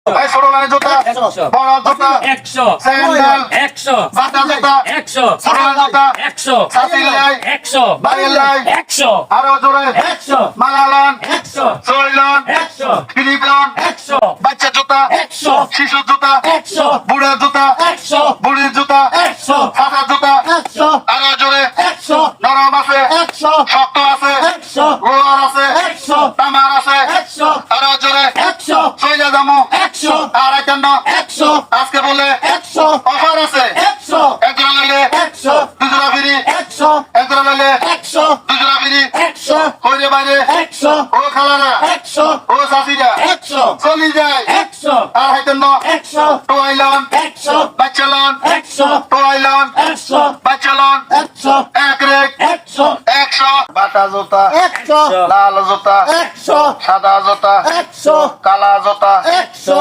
এই ছোট লাইন জুতা 100 বড় জুতা 100 স্যান্ডেল 100 বাটা জুতা 100 ছোট লাইন জুতা 100 সাথী লাই 100 বাইরের লাই 100 আরো জোরে 100 মালালন 100 সইলন 100 ফিলিপলন 100 বাচ্চা জুতা 100 শিশুর জুতা 100 বুড়ার জুতা 100 বুড়ির জুতা 100 ফাঁকা জুতা 100 আরো জোরে 100 নরম আছে 100 শক্ত আছে 100 লোহার আছে 100 তামার আছে 100 আরো জোরে 100 সইলা দামো 100 আর কেন 100 আজকে বলে 100 অফার আছে 100 একজোড়া লাইলে 100 দুজোড়া ফিরি 100 একজোড়া লাইলে 100 দুজোড়া ফিরি 100 হইরে বাইরে 100 ও খালারা 100 ও চাষিরা 100 চলি যায় 100 আর হাইতেন 100 টোয়াইলন 100 বাচ্চালন 100 টোয়াইলন 100 বাচ্চালন 100 এক রেক 100 100 বাটা জুতা 100 লাল জুতা 100 সাদা জুতা 100 কালা জুতা 100